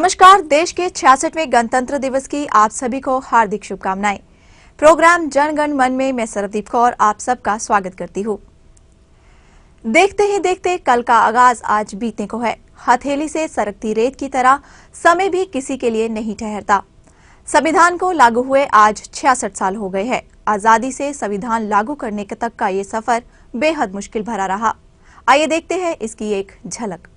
नमस्कार। देश के 66वें गणतंत्र दिवस की आप सभी को हार्दिक शुभकामनाएं। प्रोग्राम जन गण मन में मैं सरदीप कौर आप सबका स्वागत करती हूं। देखते ही देखते कल का आगाज आज बीतने को है। हथेली से सरकती रेत की तरह समय भी किसी के लिए नहीं ठहरता। संविधान को लागू हुए आज 66 साल हो गए हैं। आजादी से संविधान लागू करने तक का ये सफर बेहद मुश्किल भरा रहा। आइए देखते हैं इसकी एक झलक।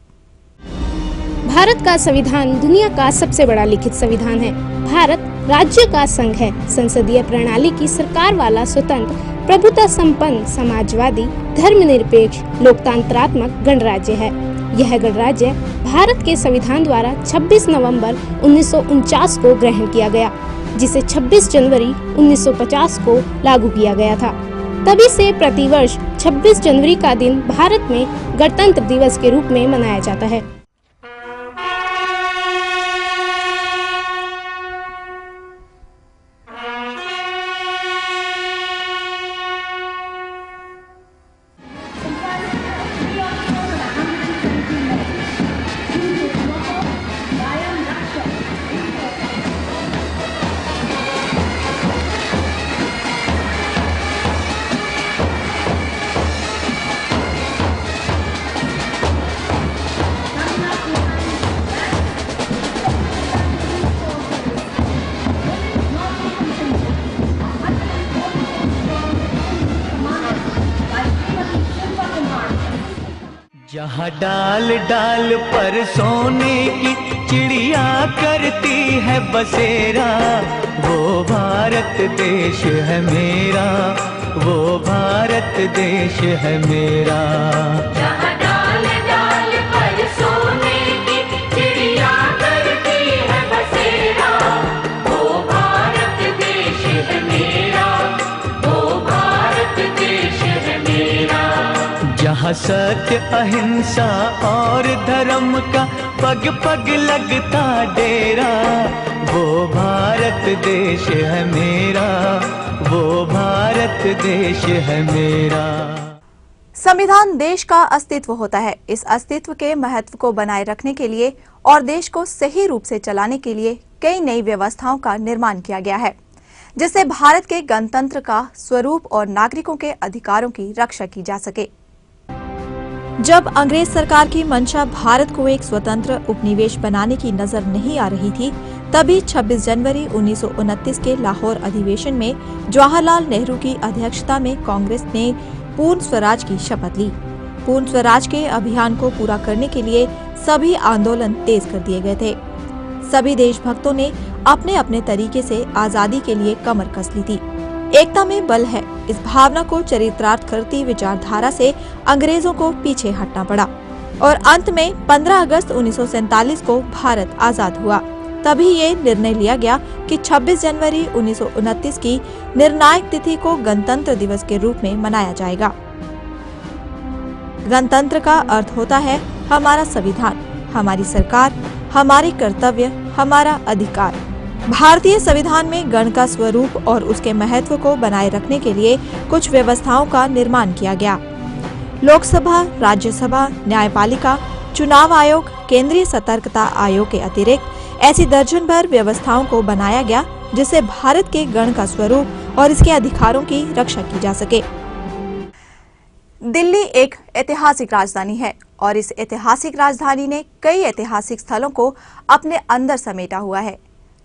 भारत का संविधान दुनिया का सबसे बड़ा लिखित संविधान है। भारत राज्य का संघ है। संसदीय प्रणाली की सरकार वाला स्वतंत्र, प्रभुता संपन्न, समाजवादी, धर्मनिरपेक्ष, लोकतंत्रात्मक गणराज्य है। यह गणराज्य भारत के संविधान द्वारा 26 नवंबर 1949 को ग्रहण किया गया, जिसे 26 जनवरी 1950 को लागू किया गया था। तभी से प्रतिवर्ष 26 जनवरी का दिन भारत में गणतंत्र दिवस के रूप में मनाया जाता है। जहाँ डाल डाल पर सोने की चिड़िया करती है बसेरा, वो भारत देश है मेरा, वो भारत देश है मेरा। जहाँ डाल डाल पर सोने की चिड़िया करती है बसेरा, वो भारत देश है मेरा, वो भारत देश है मेरा। जहाँ सत्य, अहिंसा और धर्म का पग पग लगता डेरा, वो भारत देश है मेरा, वो भारत देश है मेरा। संविधान देश का अस्तित्व होता है। इस अस्तित्व के महत्व को बनाए रखने के लिए और देश को सही रूप से चलाने के लिए कई नई व्यवस्थाओं का निर्माण किया गया है, जिससे भारत के गणतंत्र का स्वरूप और नागरिकों के अधिकारों की रक्षा की जा सके। जब अंग्रेज सरकार की मंशा भारत को एक स्वतंत्र उपनिवेश बनाने की नजर नहीं आ रही थी, तभी 26 जनवरी 1929 के लाहौर अधिवेशन में जवाहरलाल नेहरू की अध्यक्षता में कांग्रेस ने पूर्ण स्वराज की शपथ ली। पूर्ण स्वराज के अभियान को पूरा करने के लिए सभी आंदोलन तेज कर दिए गए थे। सभी देशभक्तों ने अपने अपने तरीके से आजादी के लिए कमर कस ली थी। एकता में बल है, इस भावना को चरितार्थ करती विचारधारा से अंग्रेजों को पीछे हटना पड़ा और अंत में 15 अगस्त 1947 को भारत आजाद हुआ। तभी ये निर्णय लिया गया कि 26 जनवरी 1929 की निर्णायक तिथि को गणतंत्र दिवस के रूप में मनाया जाएगा। गणतंत्र का अर्थ होता है हमारा संविधान, हमारी सरकार, हमारे कर्तव्य, हमारा अधिकार। भारतीय संविधान में गण का स्वरूप और उसके महत्व को बनाए रखने के लिए कुछ व्यवस्थाओं का निर्माण किया गया। लोकसभा, राज्यसभा, न्यायपालिका, चुनाव आयोग, केंद्रीय सतर्कता आयोग के अतिरिक्त ऐसी दर्जन भर व्यवस्थाओं को बनाया गया, जिससे भारत के गण का स्वरूप और इसके अधिकारों की रक्षा की जा सके। दिल्ली एक ऐतिहासिक राजधानी है और इस ऐतिहासिक राजधानी ने कई ऐतिहासिक स्थलों को अपने अंदर समेटा हुआ है।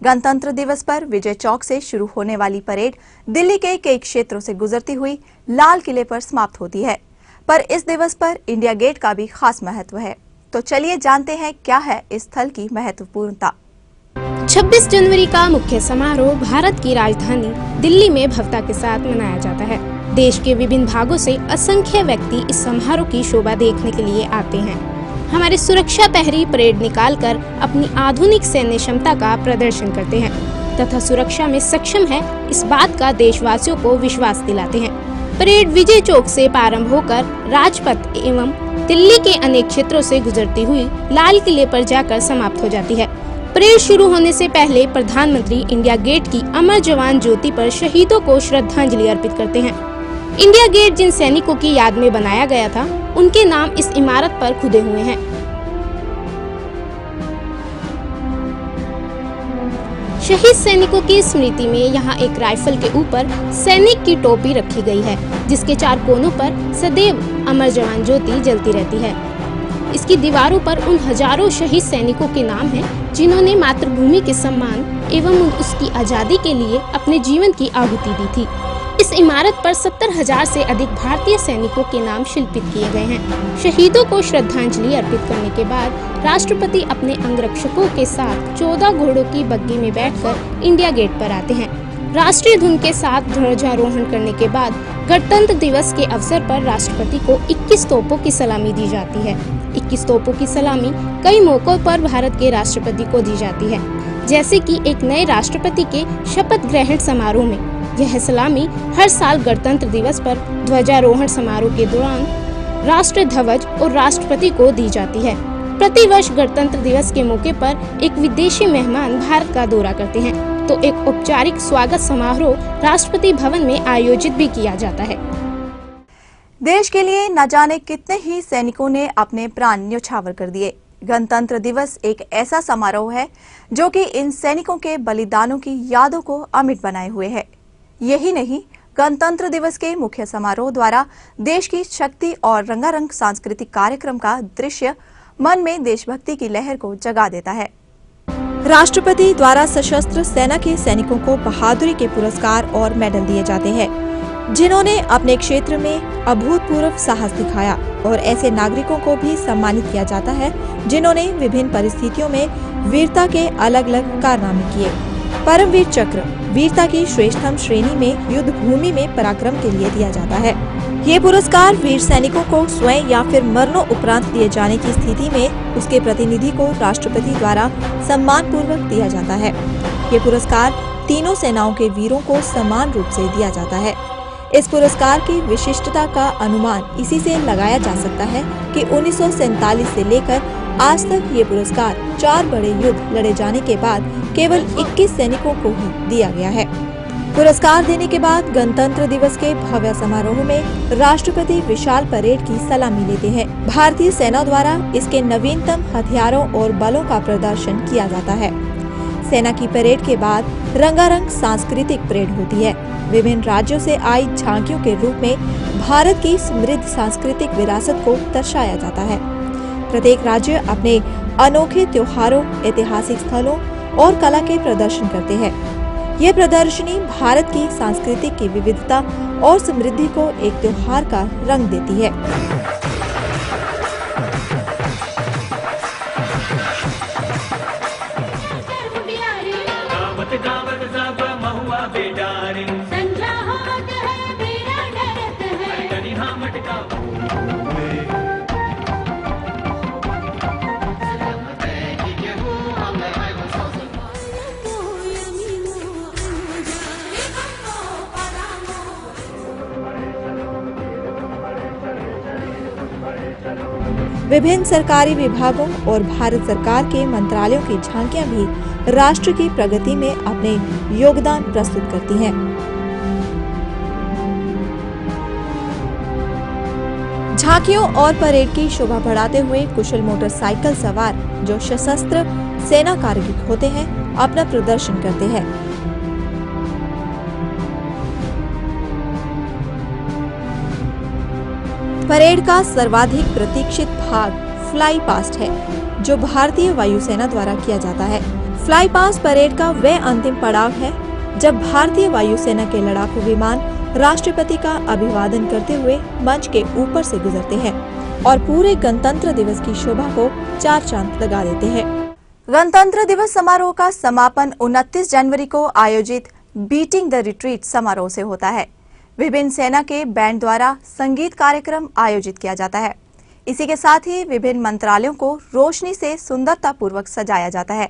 गणतंत्र दिवस पर विजय चौक से शुरू होने वाली परेड दिल्ली के कई क्षेत्रों से गुजरती हुई लाल किले पर समाप्त होती है। पर इस दिवस पर इंडिया गेट का भी खास महत्व है। तो चलिए जानते हैं क्या है इस स्थल की महत्वपूर्णता। 26 जनवरी का मुख्य समारोह भारत की राजधानी दिल्ली में भव्यता के साथ मनाया जाता है। देश के विभिन्न भागों से असंख्य व्यक्ति इस समारोह की शोभा देखने के लिए आते हैं। हमारे सुरक्षा प्रहरी परेड निकालकर अपनी आधुनिक सैन्य क्षमता का प्रदर्शन करते हैं तथा सुरक्षा में सक्षम है, इस बात का देशवासियों को विश्वास दिलाते हैं। परेड विजय चौक से प्रारंभ होकर राजपथ एवं दिल्ली के अनेक क्षेत्रों से गुजरती हुई लाल किले पर जाकर समाप्त हो जाती है। परेड शुरू होने से पहले प्रधानमंत्री इंडिया गेट की अमर जवान ज्योति पर शहीदों को श्रद्धांजलि अर्पित करते हैं। इंडिया गेट जिन सैनिकों की याद में बनाया गया था, उनके नाम इस इमारत पर खुदे हुए हैं। शहीद सैनिकों की स्मृति में यहाँ एक राइफल के ऊपर सैनिक की टोपी रखी गई है, जिसके 4 कोनों पर सदैव अमर जवान ज्योति जलती रहती है। इसकी दीवारों पर उन हजारों शहीद सैनिकों के नाम हैं, जिन्होंने मातृभूमि के सम्मान एवं उसकी आजादी के लिए अपने जीवन की आहुति दी थी। इस इमारत पर 70,000 से अधिक भारतीय सैनिकों के नाम शिल्पित किए गए हैं। शहीदों को श्रद्धांजलि अर्पित करने के बाद राष्ट्रपति अपने अंगरक्षकों के साथ 14 घोड़ों की बग्घी में बैठकर इंडिया गेट पर आते हैं। राष्ट्रीय धुन के साथ ध्वजारोहण करने के बाद गणतंत्र दिवस के अवसर पर राष्ट्रपति को 21 तोपों की सलामी दी जाती है। 21 तोपों की सलामी कई मौकों पर भारत के राष्ट्रपति को दी जाती है, जैसे कि एक नए राष्ट्रपति के शपथ ग्रहण समारोह में। यह सलामी हर साल गणतंत्र दिवस पर ध्वजारोहण समारोह के दौरान राष्ट्रीय ध्वज और राष्ट्रपति को दी जाती है। प्रतिवर्ष गणतंत्र दिवस के मौके पर एक विदेशी मेहमान भारत का दौरा करते हैं, तो एक औपचारिक स्वागत समारोह राष्ट्रपति भवन में आयोजित भी किया जाता है। देश के लिए न जाने कितने ही सैनिकों ने अपने प्राण न्यौछावर कर दिए। गणतंत्र दिवस एक ऐसा समारोह है जो कि इन सैनिकों के बलिदानों की यादों को अमिट बनाए हुए है। यही नहीं, गणतंत्र दिवस के मुख्य समारोह द्वारा देश की शक्ति और रंगारंग सांस्कृतिक कार्यक्रम का दृश्य मन में देशभक्ति की लहर को जगा देता है। राष्ट्रपति द्वारा सशस्त्र सेना के सैनिकों को बहादुरी के पुरस्कार और मेडल दिए जाते हैं, जिन्होंने अपने क्षेत्र में अभूतपूर्व साहस दिखाया, और ऐसे नागरिकों को भी सम्मानित किया जाता है जिन्होंने विभिन्न परिस्थितियों में वीरता के अलग अलग कारनामे किए। परमवीर चक्र वीरता की श्रेष्ठतम श्रेणी में युद्ध भूमि में पराक्रम के लिए दिया जाता है। ये पुरस्कार वीर सैनिकों को स्वयं या फिर मरणों उपरांत दिए जाने की स्थिति में उसके प्रतिनिधि को राष्ट्रपति द्वारा सम्मान पूर्वक दिया जाता है। ये पुरस्कार तीनों सेनाओं के वीरों को समान रूप से दिया जाता है। इस पुरस्कार की विशिष्टता का अनुमान इसी से लगाया जा सकता है कि 1947 से लेकर आज तक ये पुरस्कार 4 बड़े युद्ध लड़े जाने के बाद केवल 21 सैनिकों को ही दिया गया है। पुरस्कार देने के बाद गणतंत्र दिवस के भव्य समारोह में राष्ट्रपति विशाल परेड की सलामी लेते हैं। भारतीय सेना द्वारा इसके नवीनतम हथियारों और बलों का प्रदर्शन किया जाता है। सेना की परेड के बाद रंगारंग सांस्कृतिक परेड होती है। विभिन्न राज्यों से आई झांकियों के रूप में भारत की समृद्ध सांस्कृतिक विरासत को दर्शाया जाता है। प्रत्येक राज्य अपने अनोखे त्योहारों, ऐतिहासिक स्थलों और कला के प्रदर्शन करते हैं। ये प्रदर्शनी भारत की सांस्कृतिक की विविधता और समृद्धि को एक त्योहार का रंग देती है। विभिन्न सरकारी विभागों और भारत सरकार के मंत्रालयों की झांकियां भी राष्ट्र की प्रगति में अपने योगदान प्रस्तुत करती हैं। झांकियों और परेड की शोभा बढ़ाते हुए कुशल मोटरसाइकिल सवार जो सशस्त्र सेना कार्मिक होते हैं अपना प्रदर्शन करते हैं। परेड का सर्वाधिक प्रतीक्षित भाग फ्लाई पास्ट है, जो भारतीय वायुसेना द्वारा किया जाता है। फ्लाई पास्ट परेड का वह अंतिम पड़ाव है जब भारतीय वायुसेना के लड़ाकू विमान राष्ट्रपति का अभिवादन करते हुए मंच के ऊपर से गुजरते हैं और पूरे गणतंत्र दिवस की शोभा को 4 चांद लगा देते हैं। गणतंत्र दिवस समारोह का समापन 29 जनवरी को आयोजित बीटिंग द रिट्रीट समारोह से होता है। विभिन्न सेना के बैंड द्वारा संगीत कार्यक्रम आयोजित किया जाता है। इसी के साथ ही विभिन्न मंत्रालयों को रोशनी से सुंदरता पूर्वक सजाया जाता है।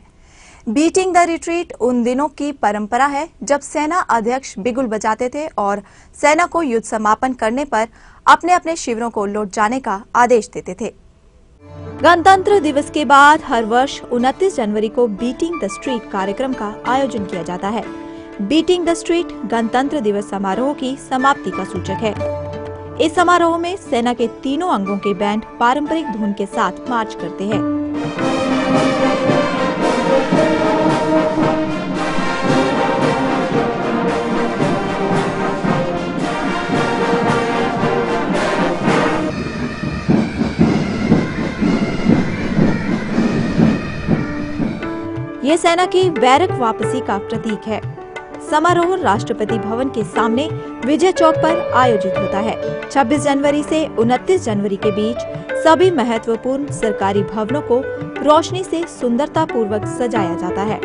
बीटिंग द रिट्रीट उन दिनों की परंपरा है जब सेना अध्यक्ष बिगुल बजाते थे और सेना को युद्ध समापन करने पर अपने अपने शिविरों को लौट जाने का आदेश देते थे। गणतंत्र दिवस के बाद हर वर्ष 29 जनवरी को बीटिंग द स्ट्रीट कार्यक्रम का आयोजन किया जाता है। बीटिंग द स्ट्रीट गणतंत्र दिवस समारोह की समाप्ति का सूचक है। इस समारोह में सेना के तीनों अंगों के बैंड पारंपरिक धुन के साथ मार्च करते हैं। सेना की बैरक वापसी का प्रतीक है। समारोह राष्ट्रपति भवन के सामने विजय चौक पर आयोजित होता है। 26 जनवरी से 29 जनवरी के बीच सभी महत्वपूर्ण सरकारी भवनों को रोशनी से सुंदरता पूर्वक सजाया जाता है।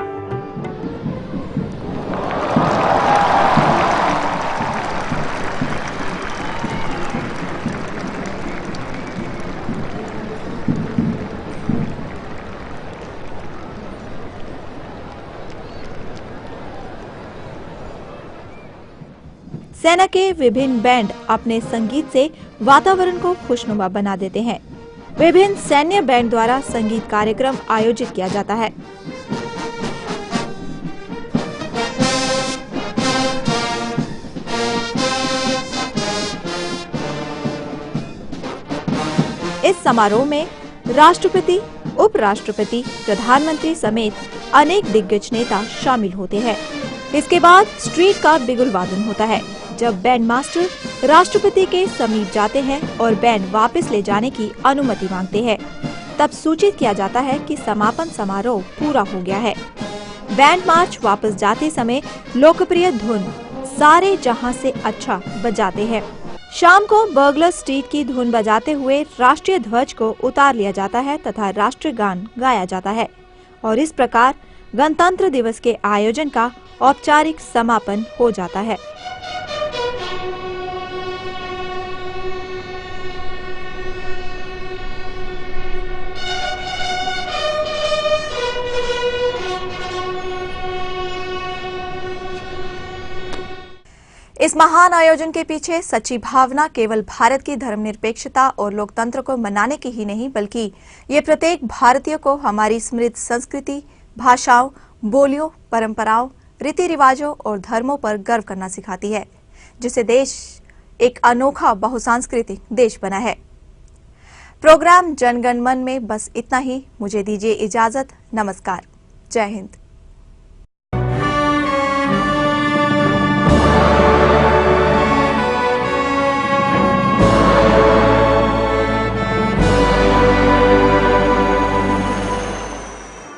सेना के विभिन्न बैंड अपने संगीत से वातावरण को खुशनुमा बना देते हैं। विभिन्न सैन्य बैंड द्वारा संगीत कार्यक्रम आयोजित किया जाता है। इस समारोह में राष्ट्रपति, उपराष्ट्रपति, प्रधानमंत्री समेत अनेक दिग्गज नेता शामिल होते हैं। इसके बाद स्ट्रीट का बिगुल वादन होता है, जब बैंड मास्टर राष्ट्रपति के समीप जाते हैं और बैंड वापस ले जाने की अनुमति मांगते हैं। तब सूचित किया जाता है कि समापन समारोह पूरा हो गया है। बैंड मार्च वापस जाते समय लोकप्रिय धुन सारे जहां से अच्छा बजाते हैं। शाम को बर्गलर स्ट्रीट की धुन बजाते हुए राष्ट्रीय ध्वज को उतार लिया जाता है तथा राष्ट्रीय गान गाया जाता है और इस प्रकार गणतंत्र दिवस के आयोजन का औपचारिक समापन हो जाता है। इस महान आयोजन के पीछे सच्ची भावना केवल भारत की धर्मनिरपेक्षता और लोकतंत्र को मनाने की ही नहीं, बल्कि ये प्रत्येक भारतीय को हमारी समृद्ध संस्कृति, भाषाओं, बोलियों, परंपराओं, रीति रिवाजों और धर्मों पर गर्व करना सिखाती है, जिसे देश एक अनोखा बहुसांस्कृतिक देश बना है। प्रोग्राम जन गण मन में बस इतना ही। मुझे दीजिए इजाजत। नमस्कार। जय हिंद।